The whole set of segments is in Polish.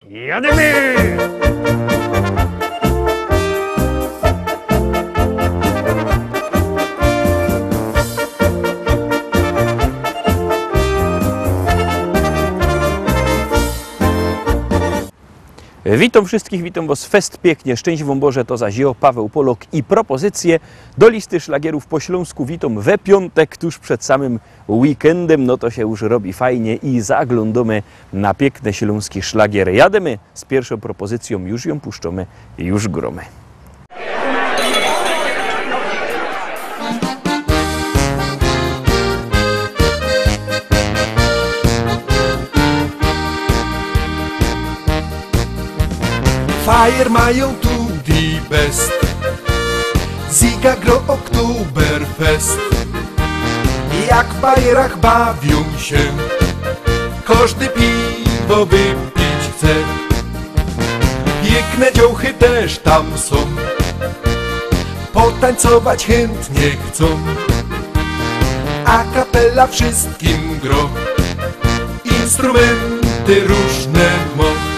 Jademy! Witam wszystkich, witam Was fest pięknie, szczęść Wam Boże, to zaś ja, Paweł Polok i propozycje do listy szlagierów po śląsku witam we piątek, tuż przed samym weekendem, no to się już robi fajnie i zaglądamy na piękne śląskie szlagiery. Jademy z pierwszą propozycją, już ją puszczamy, już gromy. Feier mają tu die best, Ziga gro Oktoberfest. Jak w bajerach bawią się, każdy piwo wypić chce. Piękne dziołchy też tam są, potańcować chętnie chcą. A kapela wszystkim gro, instrumenty różne ma.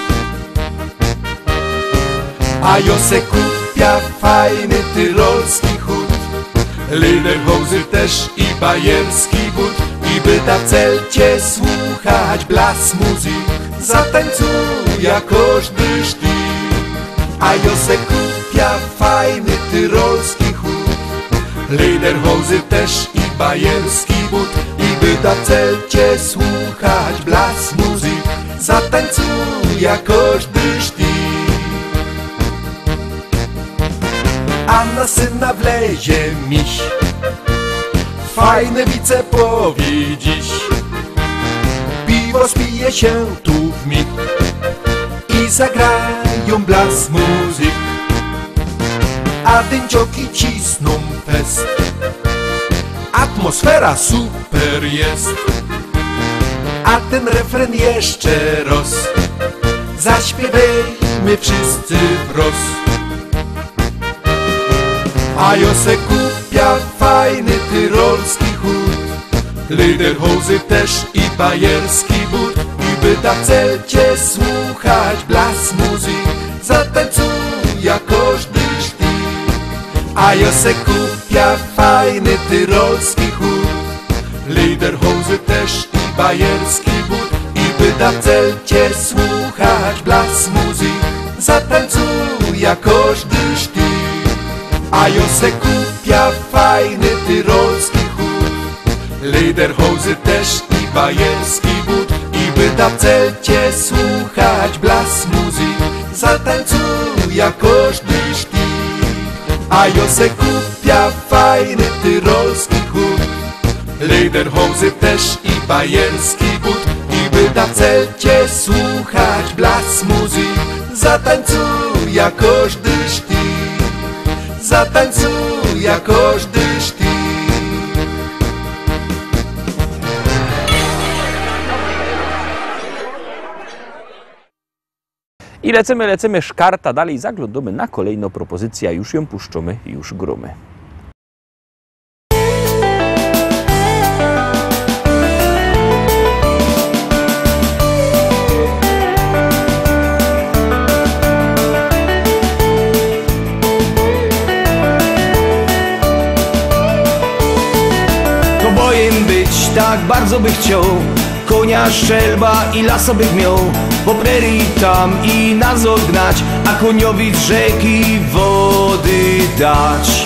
A jo se kupia fajny tyrolski chód, Lederhozy też i bajerski but. I by ta w celcie słuchać blas muzyk, zatańcuja każdy sztyk. A jo se kupia fajny tyrolski chód, Lederhozy też i bajerski but. I by ta w celcie słuchać blas muzyk, zatańcuja każdy sztyk. A na syna wlezie miś, fajne wice powie dziś. Piwo spije się tu w mig i zagrają blas muzyk. A dyńcioki cisną fest, atmosfera super jest. A ten refren jeszcze raz, zaśpiewajmy wszyscy wraz. A jo se kupia fajny tyrolski chód, Lederhozy też i bajerski but. I by ta w celcie słuchać blas muzyk, zatańcuja każdy sztyk. A jo se kupia fajny tyrolski chód, Lederhozy też i bajerski but. I by ta w celcie słuchać blas muzyk, zatańcuja każdy sztyk. A jo se kupia fajny tyrolski chód, Lederhozy też i bajerski but. I by ta w celcie słuchać blas muzyk, zatańcuja każdy sztyk. A jo se kupia fajny tyrolski chód, Lederhozy też i bajerski but. I by ta w celcie słuchać blas muzyk, zatańcuja każdy sztyk. Zatańcuja każdy sztyk. I lecimy szkarta dalej, zaglądamy na kolejną propozycję, już ją puszczamy, już gromy. Tak bardzo by chciał konia, szczelba i lasa bych miał, po prerii tam i nas odgnać, a koniowi z rzeki wody dać.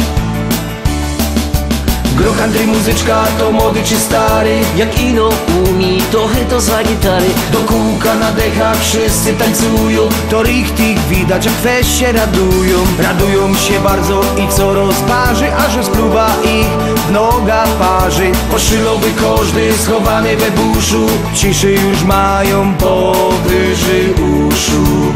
Gro country muzyczka to młody czy stary, jak ino umi, to to za gitary. do kółka na dechach wszyscy tańcują, to richtig widać jak weź się radują. Radują się bardzo i co rozparzy, a że spluwa ich noga parzy. Poszylałby każdy schowany we buszu, ciszy już mają powyżej uszu.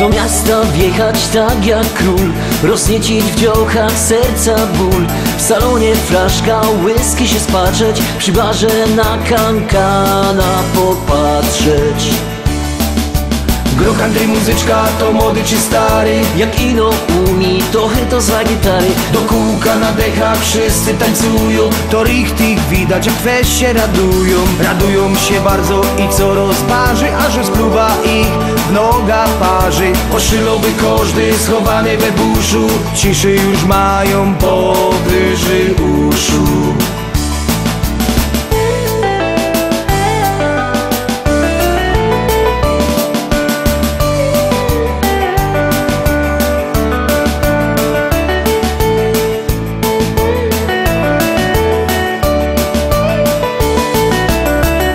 do miasta wjechać tak jak król, rozniecić w dziołchach serca ból. W salonie flaszka whisky się spatrzeć, przy barze na kankana popatrzeć. Gro country muzyczka to młody czy stary, Jak ino umi, to za gitary. do kółka na dechach wszyscy tańcują. To richtig widać jak weź się radują. Radują się bardzo i co rozparzy, a że spluwa ich w noga parzy. Oszylowy każdy schowany we buszu, ciszy już mają powyżej uszu.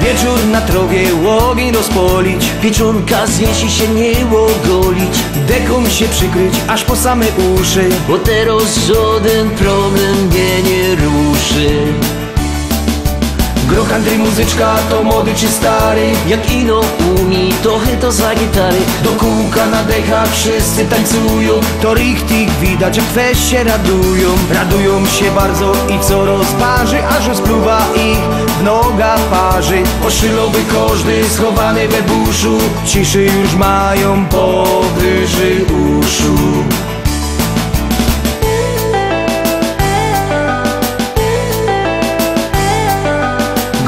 Wieczór na trowie, ogień rozpolić, Pieczonka zwiesi się nie ogolić, deką się przykryć aż po same uszy. bo teraz żaden problem mnie nie ruszy. Gro country muzyczka to młody czy stary, Jak ino umi, to za gitary. do kółka na dechach wszyscy tańcują. To richtig widać jak weź się radują. Radują się bardzo i co rozparzy, a że spluwa ich w noga parzy. Oszylowy każdy schowany we buszu, ciszy już mają powyżej uszu.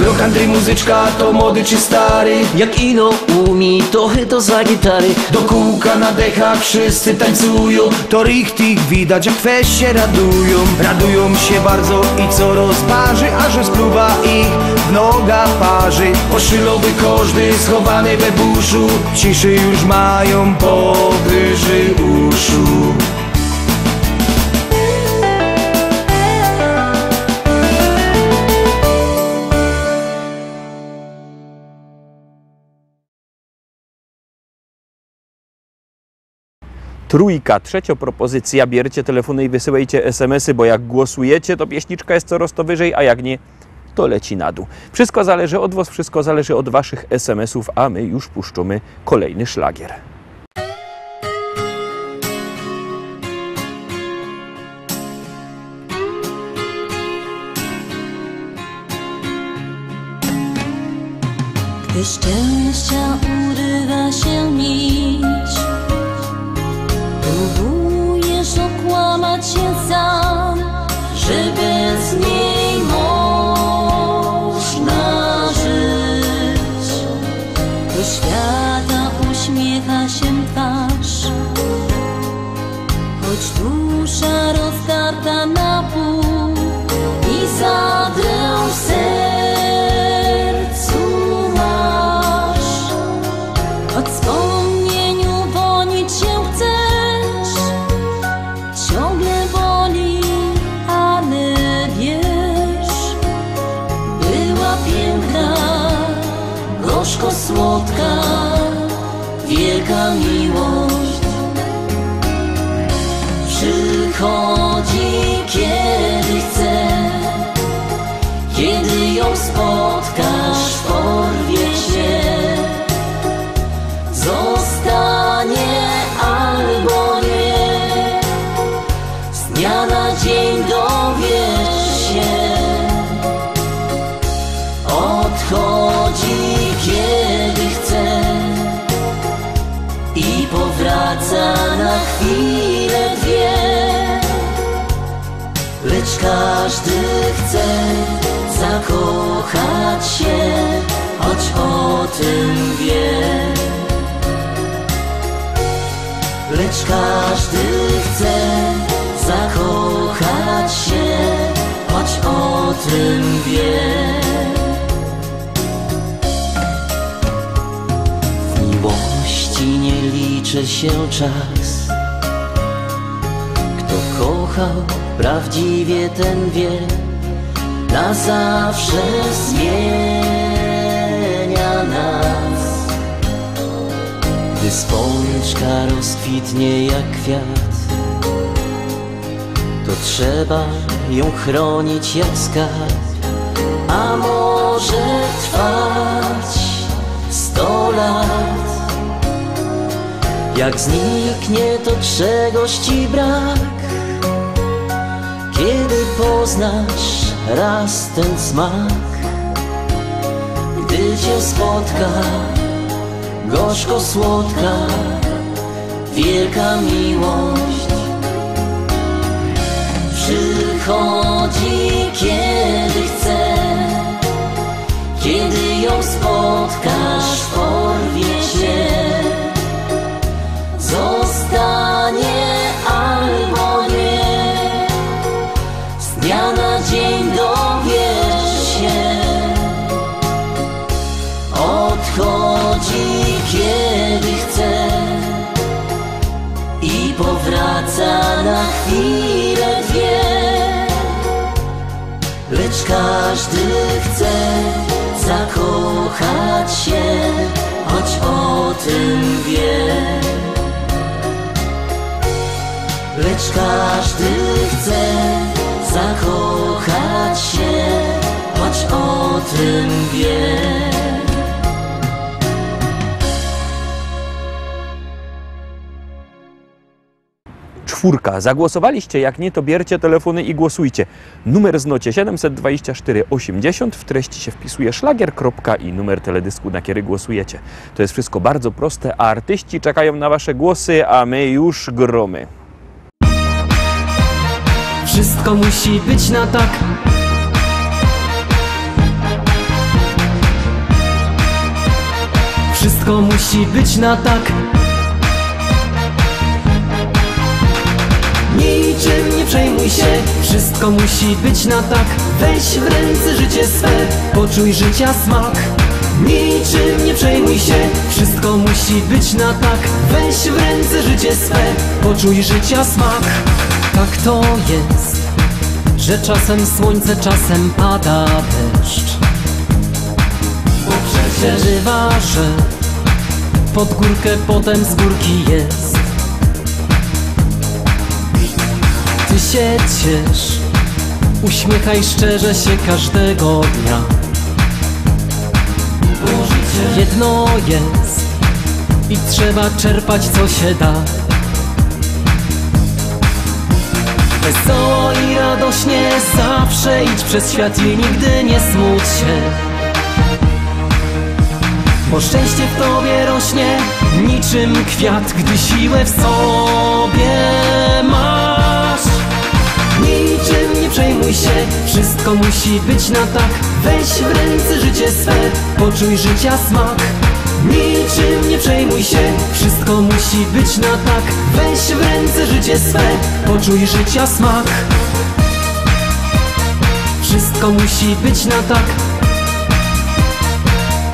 Gro country muzyczka to młody czy stary, Jak ino umi, to za gitary. do kółka na dechach wszyscy tańcują. To richtig widać jak weź się radują. Radują się bardzo i co rozparzy, a że spluwa ich w noga parzy. Oszylowy każdy schowany we buszu, ciszy już mają powyżej uszu. Trójka, trzecia propozycja, bierzcie telefony i wysyłajcie SMS-y, bo jak głosujecie, to pieśniczka jest coraz to wyżej, a jak nie, to leci na dół. Wszystko zależy od was, wszystko zależy od waszych SMS-ów, a my już puszczamy kolejny szlagier. Gdy szczęścia urywa się nić, próbujesz okłamać się sam, że bez niej można żyć. Do świata uśmiecha się twarz, choć dusza rozdarta na pół i zadrę w sercu masz. Od wspomnieniu wonić się chcesz, ciągle boli, ale wiesz, była piękna, gorzko słodka, wielka miłość. Przychodzi kiedy chce, kiedy ją spotkasz, porwie się. Zostanie albo nie, z dnia na dzień dowiesz się. Odchodzi kiedy chce i powraca na chwilę dwie, lecz każdy chce zakochać się, choć o tym wie. Lecz każdy chce zakochać się, choć o tym wie. W miłości nie liczy się czas. Kto kochał prawdziwie, ten wie, na zawsze zmienia nas. Gdy spączka rozkwitnie jak kwiat, to trzeba ją chronić jak skarb, a może trwać 100 lat. Jak zniknie to czegoś ci brak, kiedy poznasz raz ten smak, gdy cię spotka gorzko-słodka, wielka miłość. Przychodzi kiedy chce, kiedy ją spotkasz, porwie cię. Zostanie albo nie, z dnia na dzień dowiesz się. Odchodzi kiedy chce i powraca na chwilę dwie, lecz każdy chce zakochać się, choć o tym wie. Lecz każdy chce zakochać się, choć o tym wie. Czwórka. Zagłosowaliście? Jak nie, to bierzcie telefony i głosujcie. Numer znocie 724 80, w treści się wpisuje szlagier. I numer teledysku, na który głosujecie. To jest wszystko bardzo proste, a artyści czekają na wasze głosy, a my już gromy. Wszystko musi być na tak. Wszystko musi być na tak. Niczym nie przejmuj się, wszystko musi być na tak. Weź w ręce życie swe, poczuj życia smak. Niczym nie przejmuj się, wszystko musi być na tak. Weź w ręce życie swe, poczuj życia smak. Tak to jest, że czasem słońce, czasem pada deszcz. Bo przecież bywa, że pod górkę, potem z górki jest. Ty się ciesz, uśmiechaj szczerze się każdego dnia. Bo życie jedno jest i trzeba czerpać co się da. Wesoło i radośnie zawsze idź przez świat i nigdy nie smuć się. Bo szczęście w tobie rośnie niczym kwiat, gdy siłę w sobie masz. Niczym nie przejmuj się, wszystko musi być na tak. Weź w ręce życie swe, poczuj życia smak. Niczym nie przejmuj się, wszystko musi być na tak. Weź w ręce życie swe, poczuj życia smak. Wszystko musi być na tak.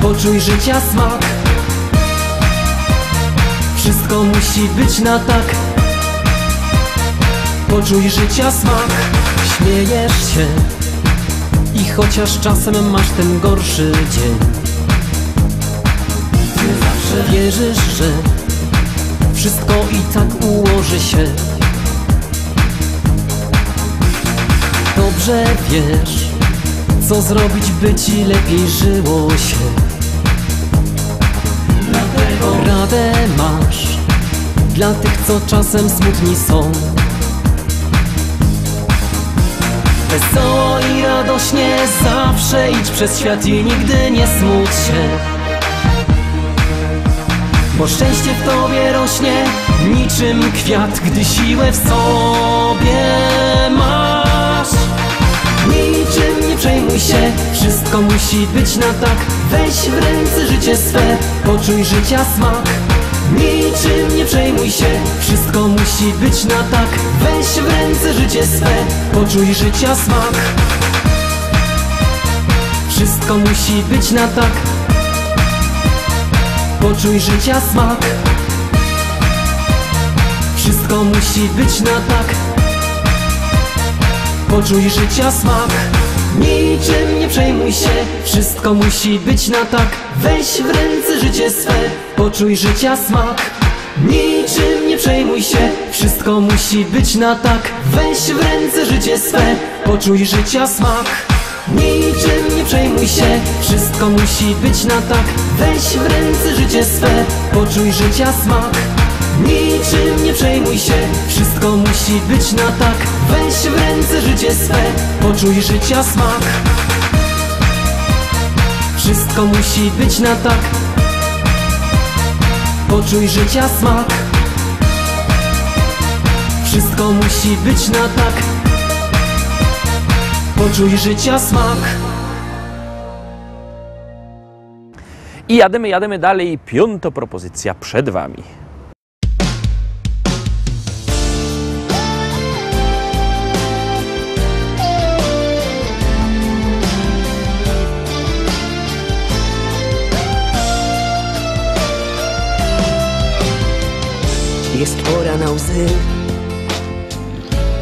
Poczuj życia smak. Wszystko musi być na tak. Poczuj życia smak. Śmiejesz się i chociaż czasem masz ten gorszy dzień, ty zawsze wierzysz, że wszystko i tak ułoży się. Dobrze wiesz, co zrobić, by ci lepiej żyło się. Dlatego radę masz dla tych, co czasem smutni są. Wesoło i radośnie zawsze idź przez świat i nigdy nie smuć się. Bo szczęście w tobie rośnie niczym kwiat, gdy siłę w sobie masz. Niczym nie przejmuj się, wszystko musi być na tak. Weź w ręce życie swe, poczuj życia smak. Niczym nie przejmuj się, wszystko musi być na tak. Weź w ręce życie swe, poczuj życia smak. Wszystko musi być na tak. Poczuj życia smak. Wszystko musi być na tak. Poczuj życia smak. Niczym nie przejmuj się, wszystko musi być na tak. Weź w ręce życie swe, poczuj życia smak. Niczym nie przejmuj się, wszystko musi być na tak. Weź w ręce życie swe, poczuj życia smak. Niczym nie przejmuj się, wszystko musi być na tak. Weź w ręce życie swe, poczuj życia smak. Niczym nie przejmuj się, wszystko musi być na tak. Weź w ręce życie swe, poczuj życia smak. Wszystko musi być na tak. Poczuj życia smak. Wszystko musi być na tak. Poczuj życia smak. I jademy dalej. 5. propozycja przed Wami. Jest pora na łzy,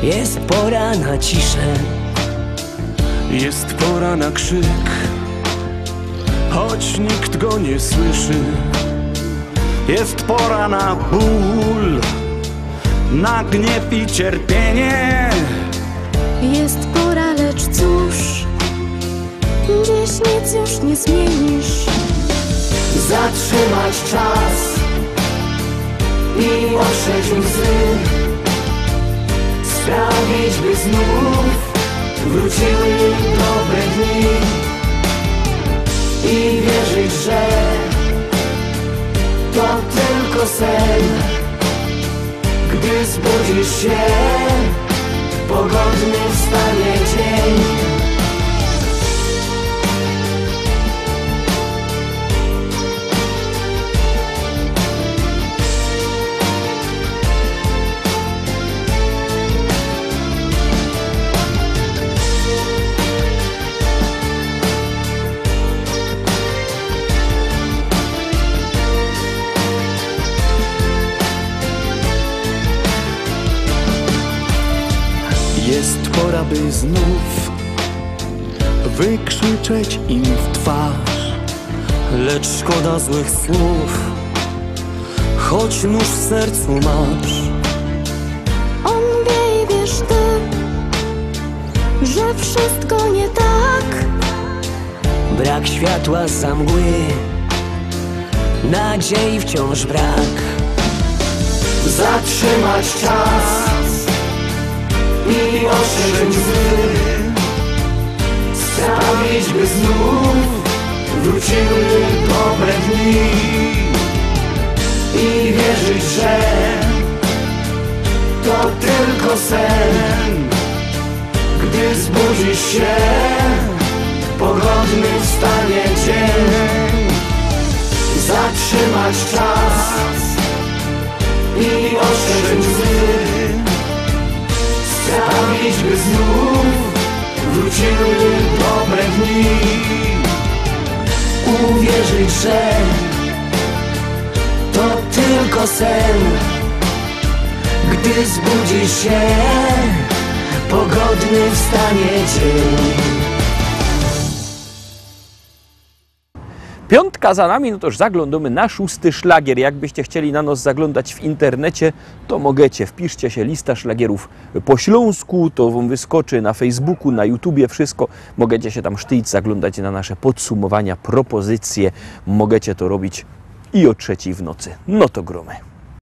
jest pora na ciszę. Jest pora na krzyk, choć nikt go nie słyszy. Jest pora na ból, na gniew i cierpienie. Jest pora, lecz cóż, dziś nic już nie zmienisz. Zatrzymać czas i otrzeć łzy, sprawić, by znów wróciły dobre dni i wierzyć, że to tylko sen. Gdy zbudzisz się, pogodny wstanie dzień. Jest pora, by znów wykrzyczeć im w twarz. Lecz szkoda złych słów, choć nóż w sercu masz. On wie i wiesz ty, że wszystko nie tak. Brak światła za mgły, nadziei wciąż brak. Zatrzymać czas i otrzeć łzy, sprawić, by znów wróciły dobre dni i wierzyć, że to tylko sen. Gdy zbudzisz się, pogodny wstanie dzień. Zatrzymać czas i otrzeć łzy, sprawić, by znów wróciły dobre dni. Uwierzyć, że to tylko sen. Gdy zbudzisz się, pogodny wstanie dzień. 5. za nami, no to już zaglądamy na 6. szlagier. Jakbyście chcieli na nas zaglądać w internecie, to możecie. Wpiszcie się lista szlagierów po śląsku, to wam wyskoczy na Facebooku, na YouTubie, wszystko. Możecie się tam sztyć, zaglądać na nasze podsumowania, propozycje. Możecie to robić i o 3:00 w nocy. No to gromy.